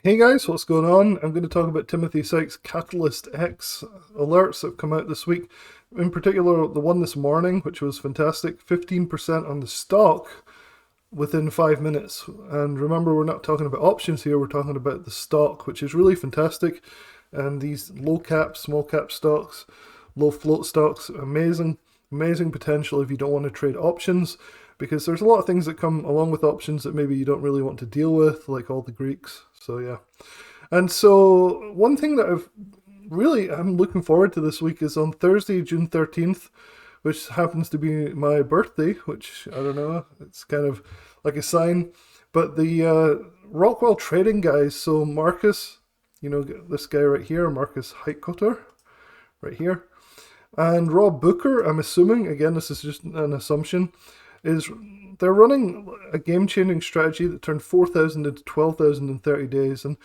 Hey guys, what's going on? I'm going to talk about Timothy Sykes' CatalystX alerts that have come out this week. In particular, the one this morning, which was fantastic, 15% on the stock within 5 minutes. And remember, we're not talking about options here, we're talking about the stock, which is really fantastic. And these low cap, small cap stocks, low float stocks, amazing, amazing potential if you don't want to trade options, because there's a lot of things that come along with options that maybe you don't really want to deal with, like all the Greeks. So yeah. And so one thing that I'm looking forward to this week is on Thursday, June 13th, which happens to be my birthday, which I don't know, it's kind of like a sign. But the Rockwell trading guys, so Marcus, this guy right here, Marcus Heitkotter, right here, and Rob Booker, I'm assuming, again, this is just an assumption, is they're running a game-changing strategy that turned 4,000 into 12,000 in 30 days. And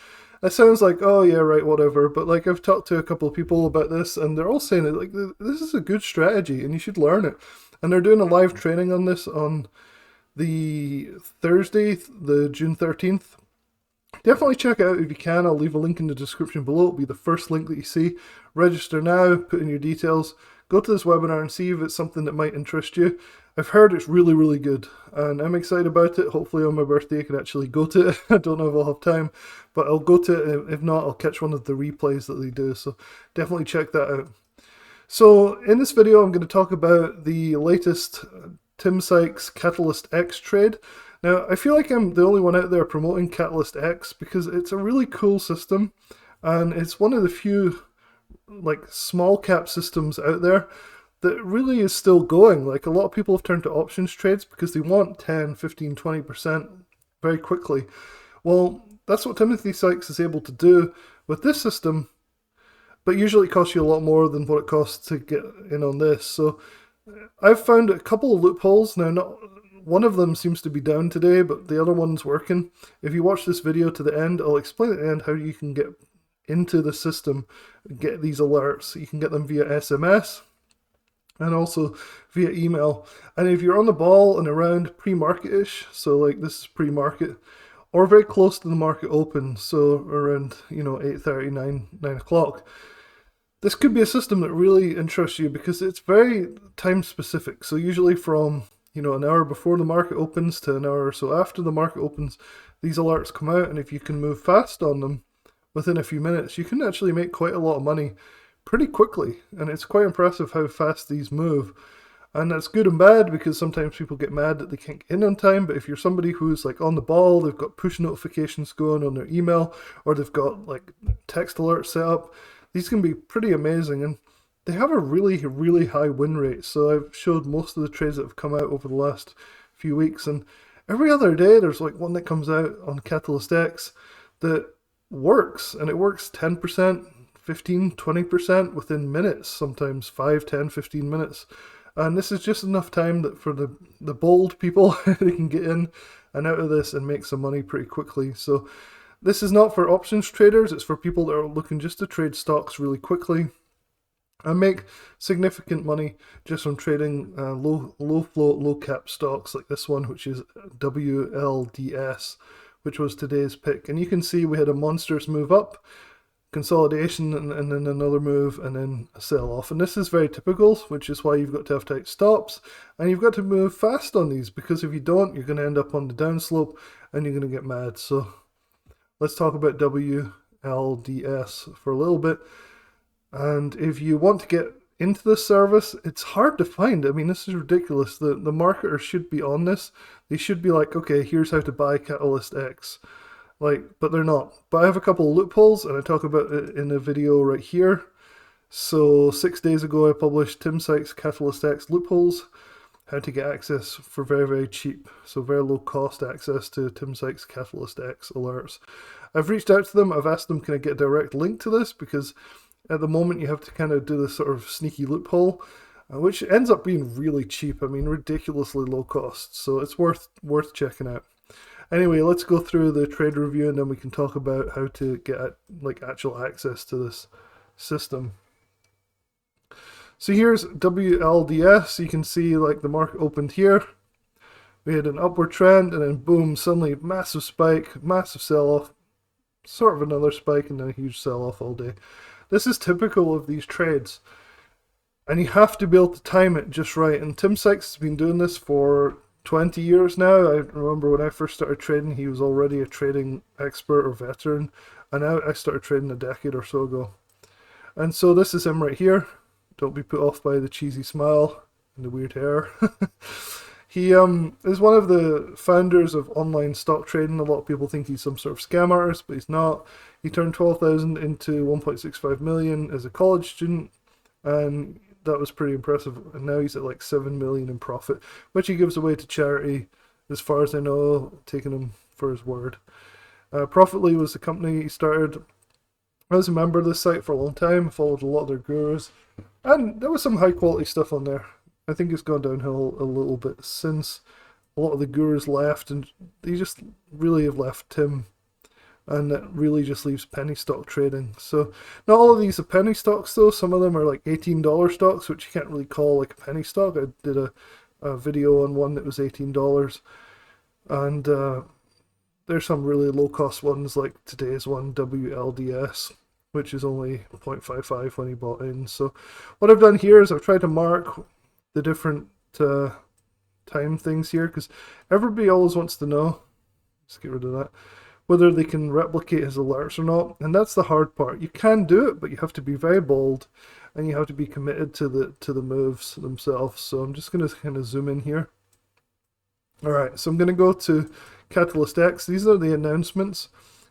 it sounds like, oh yeah, right, whatever. But like I've talked to a couple of people about this, and they're all saying it like this is a good strategy, and you should learn it. And they're doing a live training on this on the Thursday, the June 13th. Definitely check it out if you can. I'll leave a link in the description below. It'll be the first link that you see. Register now, put in your details, go to this webinar and see if it's something that might interest you. I've heard it's really, really good, and I'm excited about it. Hopefully on my birthday I can actually go to it. I don't know if I'll have time, but I'll go to it. If not, I'll catch one of the replays that they do, so definitely check that out. So in this video I'm going to talk about the latest Tim Sykes CatalystX trade. Now, I feel like I'm the only one out there promoting CatalystX because it's a really cool system, and it's one of the few like small cap systems out there that really is still going. Like, a lot of people have turned to options trades because they want 10, 15, 20% very quickly. Well, that's what Timothy Sykes is able to do with this system, but usually it costs you a lot more than what it costs to get in on this. So I've found a couple of loopholes. Now, not one of them seems to be down today, but the other one's working. If you watch this video to the end, I'll explain at the end how you can get into the system, get these alerts. You can get them via SMS and also via email. And if you're on the ball and around pre-market-ish, so like this is pre-market, or very close to the market open, so around 8:30, 9 o'clock, this could be a system that really interests you because it's very time specific. So usually from an hour before the market opens to an hour or so after the market opens, these alerts come out, and if you can move fast on them within a few minutes, you can actually make quite a lot of money pretty quickly. And it's quite impressive how fast these move. And that's good and bad because sometimes people get mad that they can't get in on time. But if you're somebody who's like on the ball, they've got push notifications going on their email, or they've got like text alerts set up, these can be pretty amazing. And they have a really, really high win rate. So I've showed most of the trades that have come out over the last few weeks, and every other day there's like one that comes out on CatalystX that works, and it works 10%, 15, 20% within minutes, sometimes 5, 10, 15 minutes. And this is just enough time that for the bold people, they can get in and out of this and make some money pretty quickly. So this is not for options traders, it's for people that are looking just to trade stocks really quickly and make significant money just from trading low float, low cap stocks like this one, which is WLDS, which was today's pick. And you can see we had a monstrous move up, consolidation, and then another move, and then a sell off. And this is very typical, which is why you've got to have tight stops, and you've got to move fast on these, because if you don't, you're going to end up on the downslope and you're going to get mad. So let's talk about WLDS for a little bit. And if you want to get into this service, it's hard to find. I mean, this is ridiculous. The marketers should be on this. They should be like, okay, here's how to buy CatalystX. But they're not. But I have a couple of loopholes, and I talk about it in a video right here. So 6 days ago, I published Tim Sykes CatalystX loopholes, how to get access for very, very cheap. So very low cost access to Tim Sykes CatalystX alerts. I've reached out to them. I've asked them, can I get a direct link to this? Because at the moment you have to kind of do this sort of sneaky loophole, which ends up being really cheap. I mean, ridiculously low cost. So it's worth checking out. Anyway, let's go through the trade review, and then we can talk about how to get actual access to this system. So here's WLDS. You can see the market opened here. We had an upward trend, and then boom, suddenly massive spike, massive sell-off, sort of another spike and then a huge sell-off all day. This is typical of these trades. And you have to be able to time it just right. And Tim Sykes has been doing this for 20 years now. I remember when I first started trading, he was already a trading expert or veteran. And I started trading a decade or so ago. And so this is him right here. Don't be put off by the cheesy smile and the weird hair. He is one of the founders of online stock trading. A lot of people think he's some sort of scam artist, but he's not. He turned 12,000 into 1.65 million as a college student, and that was pretty impressive. And now he's at like 7 million in profit, which he gives away to charity, as far as I know, taking him for his word. Profitly was the company he started. I was a member of this site for a long time, followed a lot of their gurus, and there was some high quality stuff on there. I think it's gone downhill a little bit since a lot of the gurus left, and they just really have left Tim, and that really just leaves penny stock trading. So not all of these are penny stocks though. Some of them are like $18 stocks, which you can't really call like a penny stock. I did a video on one that was $18, and there's some really low cost ones like today's one, WLDS, which is only 0.55 when he bought in. So what I've done here is I've tried to mark the different time things here, because everybody always wants to know, let's get rid of that, whether they can replicate his alerts or not. And that's the hard part. You can do it, but you have to be very bold and you have to be committed to the moves themselves. So I'm just going to kind of zoom in here. Alright, so I'm going to go to CatalystX. These are the announcements.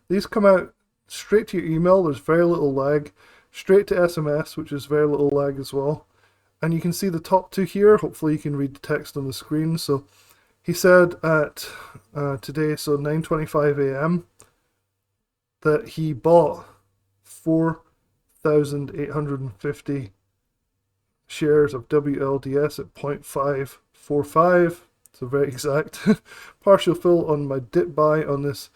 These come out straight to your email. There's very little lag. Straight to SMS, which is very little lag as well. And you can see the top two here. Hopefully you can read the text on the screen. So he said at today, so 9:25 a.m., that he bought 4,850 shares of WLDS at 0.545. So very exact. Partial fill on my dip buy on this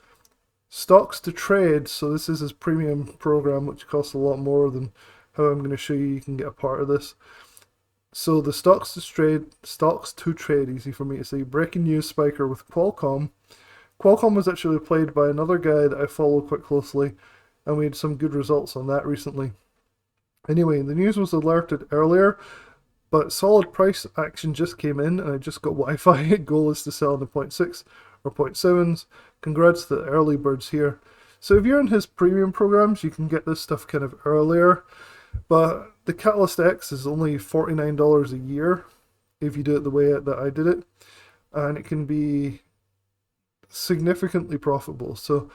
stocks to trade. So this is his premium program, which costs a lot more than how I'm going to show you can get a part of this. So the stocks to trade, easy for me to say, breaking news spiker with Qualcomm. Qualcomm was actually played by another guy that I follow quite closely, and we had some good results on that recently. Anyway, the news was alerted earlier, but solid price action just came in, and I just got Wi-Fi. Goal is to sell in the 0.6 or 0.7s. Congrats to the early birds here. So if you're in his premium programs, you can get this stuff kind of earlier. But the CatalystX is only $49 a year if you do it the way that I did it. And it can be significantly profitable. So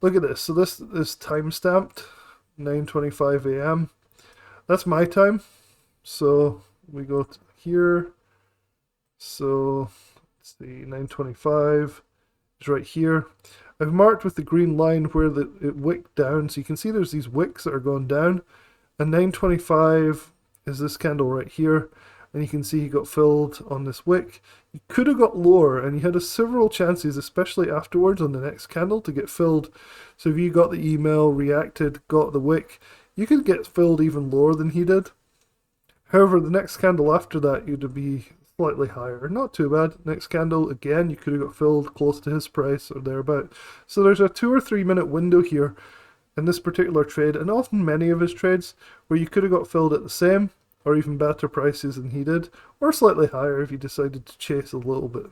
look at this. So this is time stamped, 9:25 a.m. That's my time. So we go to here. So let's see, 9:25 is right here. I've marked with the green line where it wicked down. So you can see there's these wicks that are going down. And 9:25 is this candle right here, and you can see he got filled on this wick. He could have got lower, and he had several chances, especially afterwards on the next candle, to get filled. So if you got the email, reacted, got the wick, you could get filled even lower than he did. However, the next candle after that, you'd be slightly higher. Not too bad. Next candle, again, you could have got filled close to his price or thereabout. So there's a 2 or 3 minute window here in this particular trade, and often many of his trades, where you could have got filled at the same or even better prices than he did, or slightly higher if you decided to chase a little bit.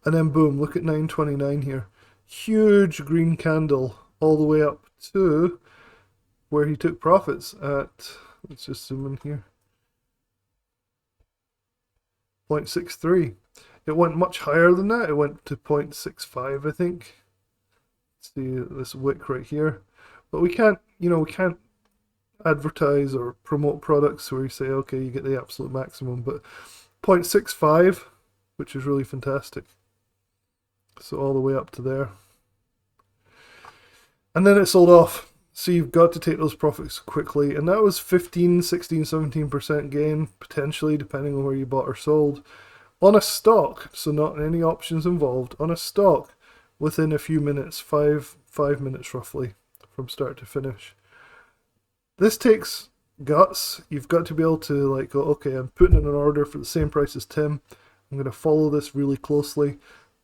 And then boom, look at 9:29 here. Huge green candle all the way up to where he took profits at, let's just zoom in here, 0.63. It went much higher than that. It went to 0.65, I think. See this wick right here, but we can't advertise or promote products where you say, okay, you get the absolute maximum, but 0.65, which is really fantastic. So all the way up to there, and then it sold off. So you've got to take those profits quickly, and that was 15, 16, 17% gain potentially, depending on where you bought or sold on a stock. So not any options involved, on a stock within a few minutes, five minutes roughly from start to finish. This takes guts. You've got to be able to like go, okay, I'm putting in an order for the same price as Tim. I'm going to follow this really closely.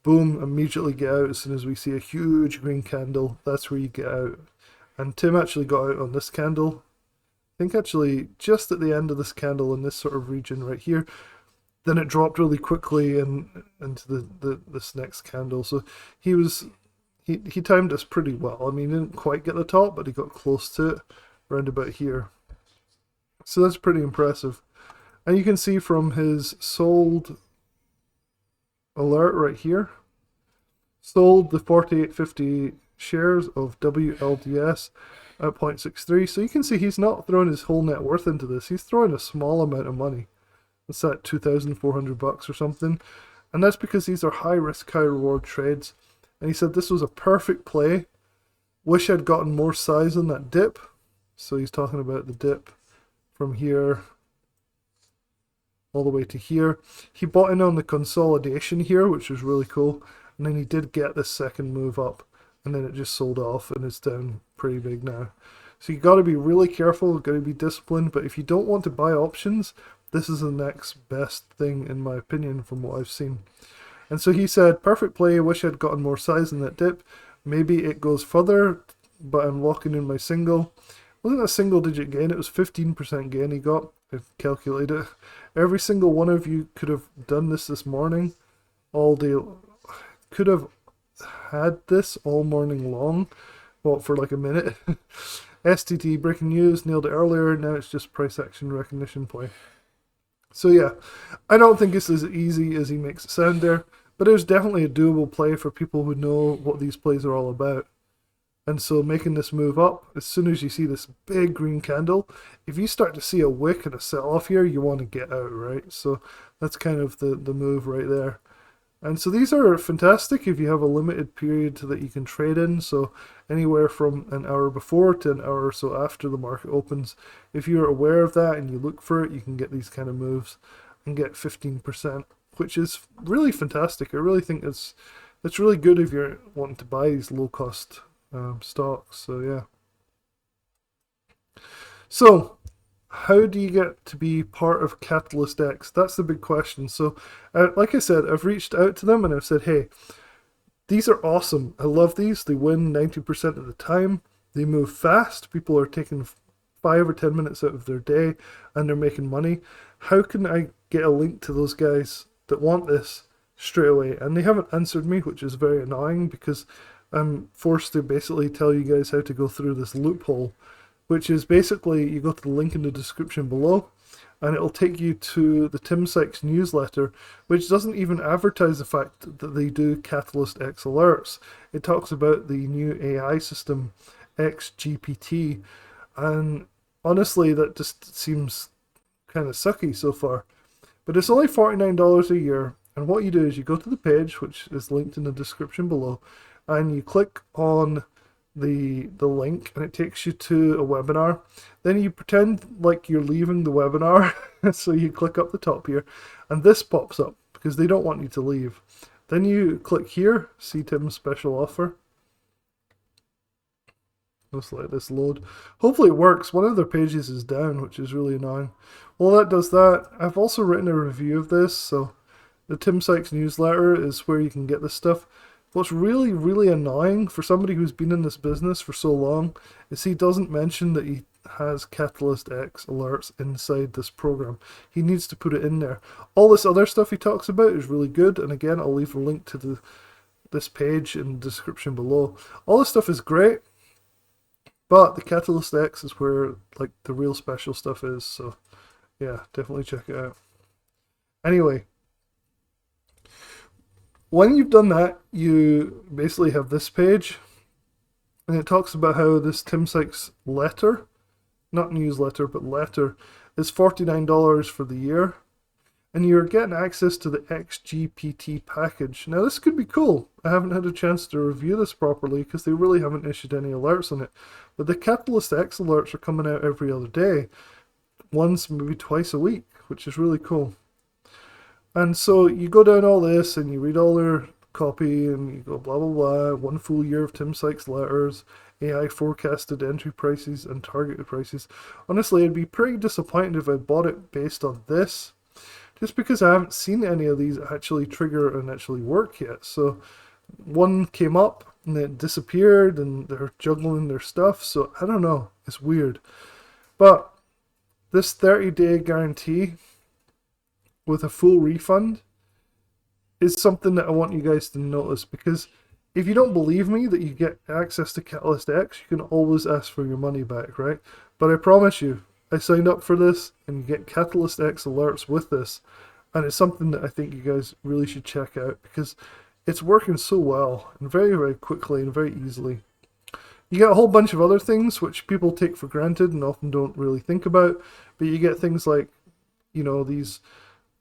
boom, immediately get out as soon as we see a huge green candle. That's where you get out. And Tim actually got out on this candle. I think actually just at the end of this candle in this sort of region right here. Then it dropped really quickly into this next candle. So he timed us pretty well. I mean, he didn't quite get the top, but he got close to it, around about here. So that's pretty impressive. And you can see from his sold alert right here, sold the 4850 shares of WLDS at 0.63. So you can see he's not throwing his whole net worth into this. He's throwing a small amount of money. It's at $2,400 or something. And that's because these are high risk, high reward trades. And he said this was a perfect play. Wish I'd gotten more size on that dip. So he's talking about the dip from here all the way to here. He bought in on the consolidation here, which was really cool. And then he did get this second move up. And then it just sold off and it's down pretty big now. So you got to be really careful, got to be disciplined. But if you don't want to buy options, this is the next best thing in my opinion from what I've seen. And so he said, perfect play, wish I'd gotten more size in that dip. Maybe it goes further, but I'm locking in my single. It wasn't a single digit gain, it was 15% gain he got. I've calculated it. Every single one of you could have done this morning, all day. Could have had this all morning long. Well, for like a minute. STT breaking news, nailed it earlier, now it's just price action recognition play. So yeah, I don't think it's as easy as he makes it sound there, but it was definitely a doable play for people who know what these plays are all about. And so making this move up, as soon as you see this big green candle, if you start to see a wick and a sell-off here, you want to get out, right? So that's kind of the move right there. And so these are fantastic if you have a limited period that you can trade in. So anywhere from an hour before to an hour or so after the market opens. If you're aware of that and you look for it, you can get these kind of moves and get 15%, which is really fantastic. I really think it's really good if you're wanting to buy these low-cost stocks. So yeah. So how do you get to be part of CatalystX? That's the big question. So, like I said, I've reached out to them and I've said, hey, these are awesome. I love these. They win 90% of the time. They move fast. People are taking 5 or 10 minutes out of their day and they're making money. How can I get a link to those guys that want this straight away? And they haven't answered me, which is very annoying because I'm forced to basically tell you guys how to go through this loophole, which is basically you go to the link in the description below and it'll take you to the Tim Sykes newsletter, which doesn't even advertise the fact that they do CatalystX alerts. It talks about the new AI system, XGPT, and honestly that just seems kind of sucky so far. But it's only $49 a year, and what you do is you go to the page, which is linked in the description below, and you click on the link and it takes you to a webinar. Then you pretend like you're leaving the webinar. So you click up the top here and this pops up because they don't want you to leave. Then you click here, see Tim's special offer. Let's let this load. Hopefully it works. One of their pages is down, which is really annoying. Well, that does that. I've also written a review of this, so the Tim Sykes newsletter is where you can get this stuff. What's really, really annoying for somebody who's been in this business for so long is he doesn't mention that he has CatalystX alerts inside this program. He needs to put it in there. All this other stuff he talks about is really good, and again, I'll leave a link to this page in the description below. All this stuff is great, but the CatalystX is where like the real special stuff is, so yeah, definitely check it out. Anyway, when you've done that, you basically have this page, and it talks about how this Tim Sykes letter, not newsletter, but letter, is $49 for the year, and you're getting access to the XGPT package. Now, this could be cool. I haven't had a chance to review this properly because they really haven't issued any alerts on it, but the CatalystX alerts are coming out every other day, once, maybe twice a week, which is really cool. And so you go down all this and you read all their copy and you go blah blah blah, 1 full year of Tim Sykes letters, AI forecasted entry prices and targeted prices. Honestly, I'd be pretty disappointed if I bought it based on this. just because I haven't seen any of these actually trigger and actually work yet. So one came up and it disappeared and they're juggling their stuff. So I don't know. It's weird. But this 30-day guarantee with a full refund is something that I want you guys to notice, because if you don't believe me that you get access to CatalystX, you can always ask for your money back, right? But I promise you, I signed up for this and you get CatalystX alerts with this, and it's something that I think you guys really should check out because it's working so well and very, very quickly and very easily. You get a whole bunch of other things which people take for granted and often don't really think about, but you get things like, you know, these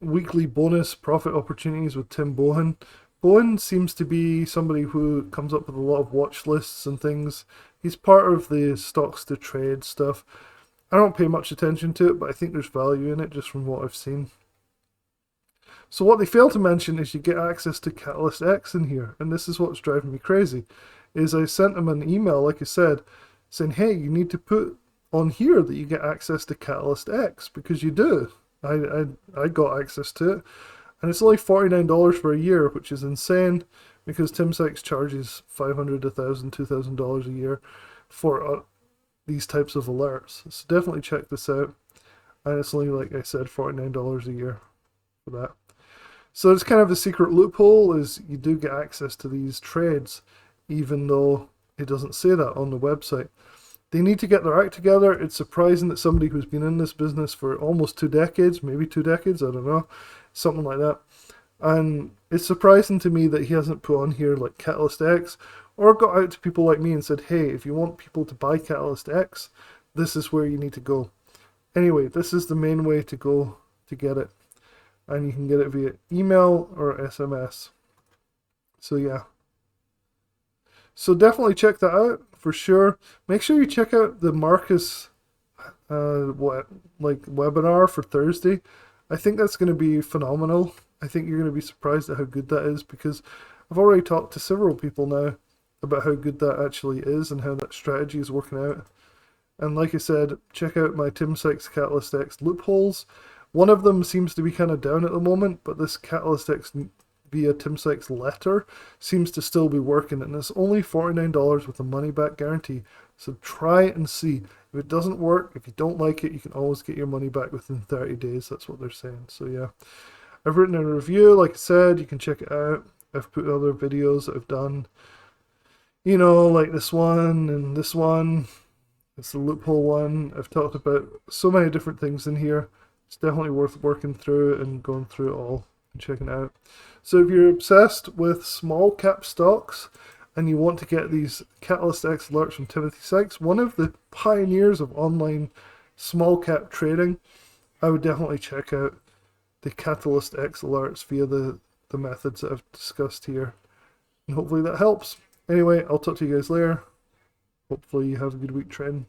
weekly bonus profit opportunities with Tim Bohan. Bohan seems to be somebody who comes up with a lot of watch lists and things. He's part of the stocks to trade stuff. I don't pay much attention to it, but I think there's value in it just from what I've seen. So what they fail to mention is you get access to CatalystX in here, and this is what's driving me crazy, is I sent them an email, like I said, saying, hey, you need to put on here that you get access to CatalystX, because you do. I got access to it, and it's only $49 for a year, which is insane, because Tim Sykes charges $500, $1,000, $2,000 a year for these types of alerts. So definitely check this out, and it's only, like I said, $49 a year for that. So it's kind of the secret loophole, is you do get access to these trades, even though it doesn't say that on the website. They need to get their act together. It's surprising that somebody who's been in this business for almost 2 decades, maybe 2 decades, I don't know, something like that. And it's surprising to me that he hasn't put on here like CatalystX, or got out to people like me and said, hey, if you want people to buy CatalystX, this is where you need to go. Anyway, this is the main way to go to get it. And you can get it via email or SMS. So yeah. So definitely check that out for sure. Make sure you check out the Marcus webinar for Thursday. I think that's going to be phenomenal. I think you're going to be surprised at how good that is, because I've already talked to several people now about how good that actually is and how that strategy is working out. And like I said, check out my Tim Sykes CatalystX loopholes. One of them seems to be kind of down at the moment, but this CatalystX via Tim Sykes letter seems to still be working, and it's only $49 with a money back guarantee. So try it and see. If it doesn't work, if you don't like it, you can always get your money back within 30 days. That's what they're saying. So yeah, I've written a review, like I said, you can check it out. I've put other videos that I've done, you know, like this one and this one. It's the loophole one. I've talked about so many different things in here. It's definitely worth working through and going through it all and checking it out. So if you're obsessed with small cap stocks and you want to get these CatalystX alerts from Timothy Sykes, one of the pioneers of online small cap trading, I would definitely check out the CatalystX alerts via the methods that I've discussed here. And hopefully that helps. Anyway, I'll talk to you guys later. Hopefully you have a good week trading.